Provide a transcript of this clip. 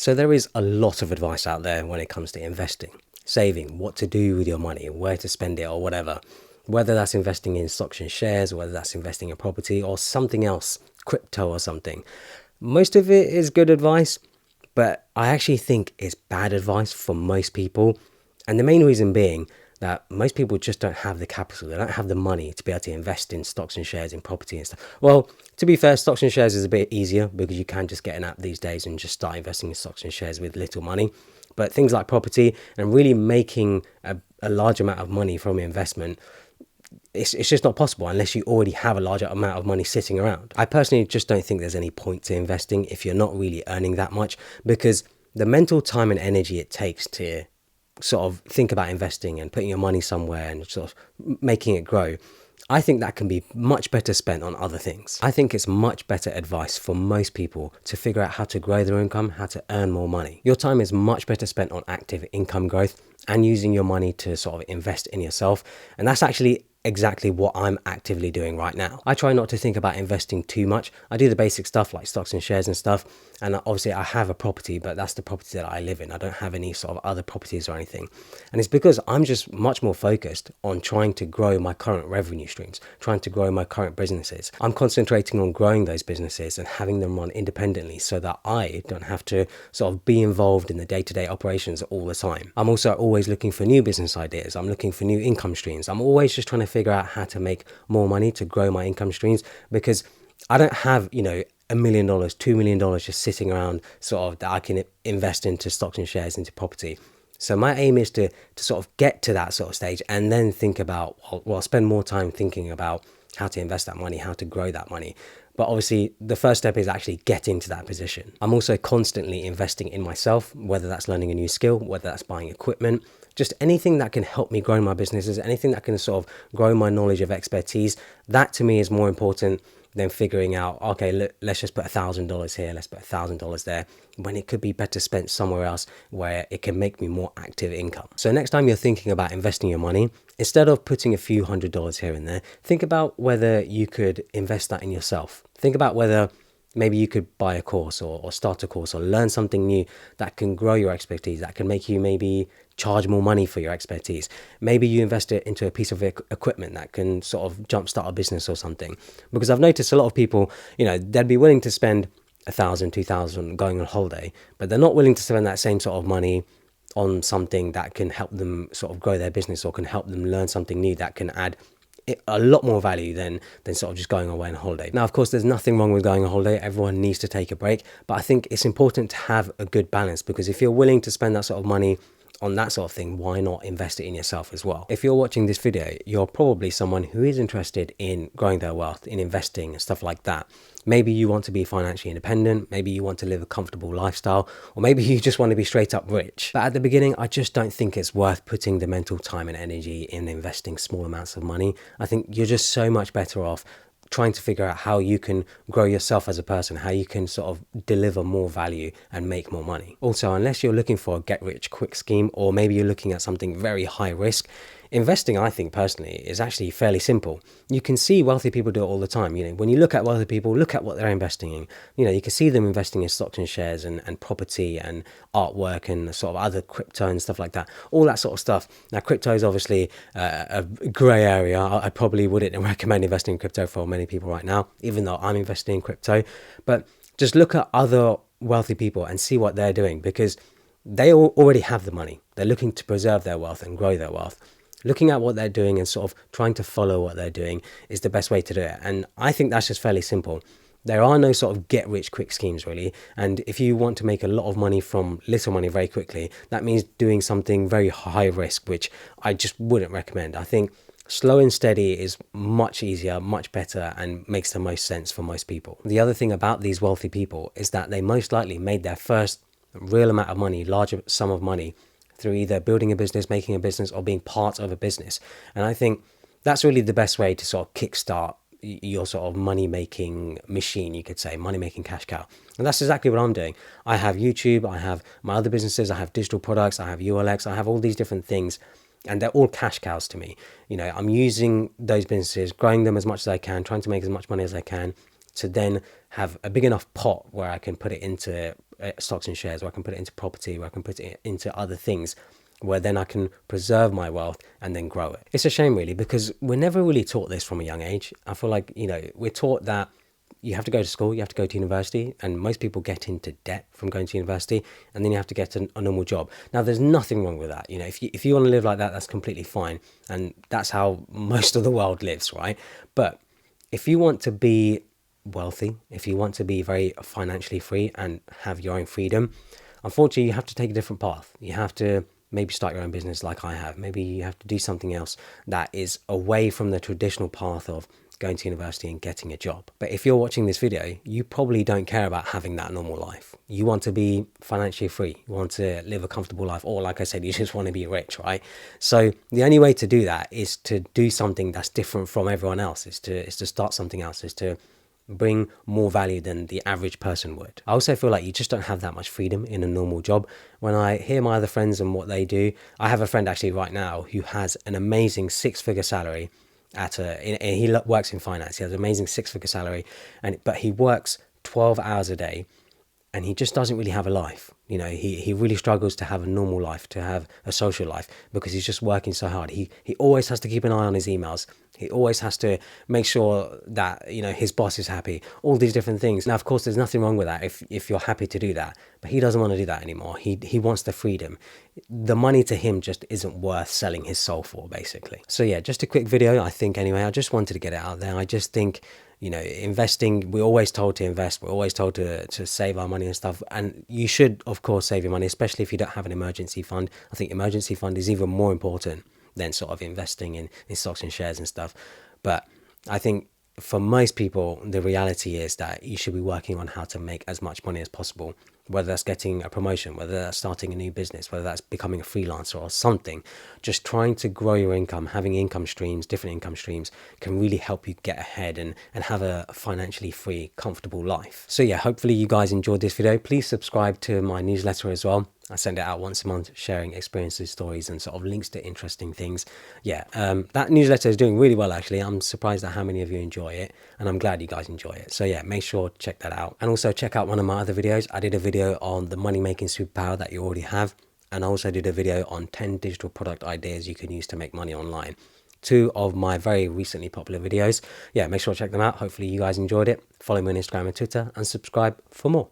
So there is a lot of advice out there when it comes to investing, saving, what to do with your money, where to spend it or whatever. Whether that's investing in stocks and shares, whether that's investing in property or something else, crypto or something. Most of it is good advice, but I actually think it's bad advice for most people. And the main reason being that most people just don't have the capital. They don't have the money to be able to invest in stocks and shares, in property and stuff. Well, to be fair, stocks and shares is a bit easier because you can just get an app these days and just start investing in stocks and shares with little money. But things like property and really making a large amount of money from investment, it's just not possible unless you already have a larger amount of money sitting around. I personally just don't think there's any point to investing if you're not really earning that much, because the mental time and energy it takes to sort of think about investing and putting your money somewhere and sort of making it grow, I think that can be much better spent on other things. I think it's much better advice for most people to figure out how to grow their income, how to earn more money. Your time is much better spent on active income growth and using your money to sort of invest in yourself. And that's actually exactly what I'm actively doing right now. I try not to think about investing too much. I do the basic stuff like stocks and shares and stuff. And obviously I have a property, but that's the property that I live in. I don't have any sort of other properties or anything. And it's because I'm just much more focused on trying to grow my current revenue streams, trying to grow my current businesses. I'm concentrating on growing those businesses and having them run independently so that I don't have to sort of be involved in the day-to-day operations all the time. I'm also always looking for new business ideas. I'm looking for new income streams. I'm always just trying to figure out how to make more money to grow my income streams, because I don't have, $1 million, $2 million just sitting around sort of that I can invest into stocks and shares, into property. So my aim is to sort of get to that sort of stage and then think about, spend more time thinking about how to invest that money, how to grow that money. But obviously the first step is actually getting to that position. I'm also constantly investing in myself, whether that's learning a new skill, whether that's buying equipment, just anything that can help me grow my businesses, anything that can sort of grow my knowledge of expertise. That to me is more important than figuring out, okay, let's just put $1,000 here, let's put $1,000 there, when it could be better spent somewhere else where it can make me more active income. So next time you're thinking about investing your money, instead of putting a few $100s here and there, think about whether you could invest that in yourself. Think about whether maybe you could buy a course or start a course or learn something new that can grow your expertise, that can make you maybe charge more money for your expertise. Maybe you invest it into a piece of equipment that can sort of jumpstart a business or something. Because I've noticed a lot of people, they'd be willing to spend $1,000, $2,000 going on holiday, but they're not willing to spend that same sort of money on something that can help them sort of grow their business or can help them learn something new that can add a lot more value than sort of just going away on holiday. Now, of course, there's nothing wrong with going on holiday. Everyone needs to take a break, but I think it's important to have a good balance, because if you're willing to spend that sort of money on that sort of thing, why not invest it in yourself as well? If you're watching this video, you're probably someone who is interested in growing their wealth, in investing and stuff like that. Maybe you want to be financially independent, maybe you want to live a comfortable lifestyle, or maybe you just want to be straight up rich. But at the beginning, I just don't think it's worth putting the mental time and energy in investing small amounts of money. I think you're just so much better off trying to figure out how you can grow yourself as a person, how you can sort of deliver more value and make more money. Also, unless you're looking for a get rich quick scheme, or maybe you're looking at something very high risk, investing, I think personally, is actually fairly simple. You can see wealthy people do it all the time. When you look at wealthy people, look at what they're investing in. You can see them investing in stocks and shares and property and artwork and sort of other crypto and stuff like that. All that sort of stuff. Now, crypto is obviously a grey area. I probably wouldn't recommend investing in crypto for many people right now, even though I'm investing in crypto. But just look at other wealthy people and see what they're doing, because they already have the money. They're looking to preserve their wealth and grow their wealth. Looking at what they're doing and sort of trying to follow what they're doing is the best way to do it. And I think that's just fairly simple. There are no sort of get rich quick schemes really. And if you want to make a lot of money from little money very quickly, that means doing something very high risk, which I just wouldn't recommend. I think slow and steady is much easier, much better, and makes the most sense for most people. The other thing about these wealthy people is that they most likely made their first real amount of money, larger sum of money, through either building a business, making a business, or being part of a business. And I think that's really the best way to sort of kickstart your sort of money-making machine, you could say, money-making cash cow. And that's exactly what I'm doing. I have YouTube, I have my other businesses, I have digital products, I have ULX, I have all these different things, and they're all cash cows to me. I'm using those businesses, growing them as much as I can, trying to make as much money as I can, to then have a big enough pot where I can put it into stocks and shares, or I can put it into property, or I can put it into other things where then I can preserve my wealth and then grow it. It's a shame really, because we're never really taught this from a young age. I feel like, we're taught that you have to go to school, you have to go to university, and most people get into debt from going to university, and then you have to get a normal job. Now, there's nothing wrong with that. If you want to live like that, that's completely fine, and that's how most of the world lives, right? But if you want to be wealthy, if you want to be very financially free and have your own freedom, unfortunately, you have to take a different path. You have to maybe start your own business like I have. Maybe you have to do something else that is away from the traditional path of going to university and getting a job. But if you're watching this video, you probably don't care about having that normal life. You want to be financially free. You want to live a comfortable life, or like I said, you just want to be rich, right? So the only way to do that is to do something that's different from everyone else, is to start something else, is to bring more value than the average person would. I also feel like you just don't have that much freedom in a normal job. When I hear my other friends and what they do, I have a friend actually right now who has an amazing 6-figure salary he works in finance. He has an amazing 6-figure salary, but he works 12 hours a day, and he just doesn't really have a life. He really struggles to have a normal life, to have a social life, because he's just working so hard. He always has to keep an eye on his emails. He always has to make sure that, his boss is happy, all these different things. Now, of course, there's nothing wrong with that if you're happy to do that, but he doesn't want to do that anymore. He wants the freedom. The money to him just isn't worth selling his soul for, basically. So yeah, just a quick video, I think, anyway. I just wanted to get it out there. I just think, investing, we're always told to invest. We're always told to save our money and stuff. And you should, of course, save your money, especially if you don't have an emergency fund. I think emergency fund is even more important than sort of investing in stocks and shares and stuff. But I think for most people, the reality is that you should be working on how to make as much money as possible, whether that's getting a promotion, whether that's starting a new business, whether that's becoming a freelancer or something. Just trying to grow your income, having income streams, different income streams, can really help you get ahead and have a financially free, comfortable life. So yeah, hopefully you guys enjoyed this video. Please subscribe to my newsletter as well. I send it out once a month, sharing experiences, stories, and sort of links to interesting things. Yeah, that newsletter is doing really well, actually. I'm surprised at how many of you enjoy it, and I'm glad you guys enjoy it. So yeah, make sure to check that out. And also check out one of my other videos. I did a video on the money-making superpower that you already have, and I also did a video on 10 digital product ideas you can use to make money online. 2 of my very recently popular videos. Yeah, make sure to check them out. Hopefully you guys enjoyed it. Follow me on Instagram and Twitter, and subscribe for more.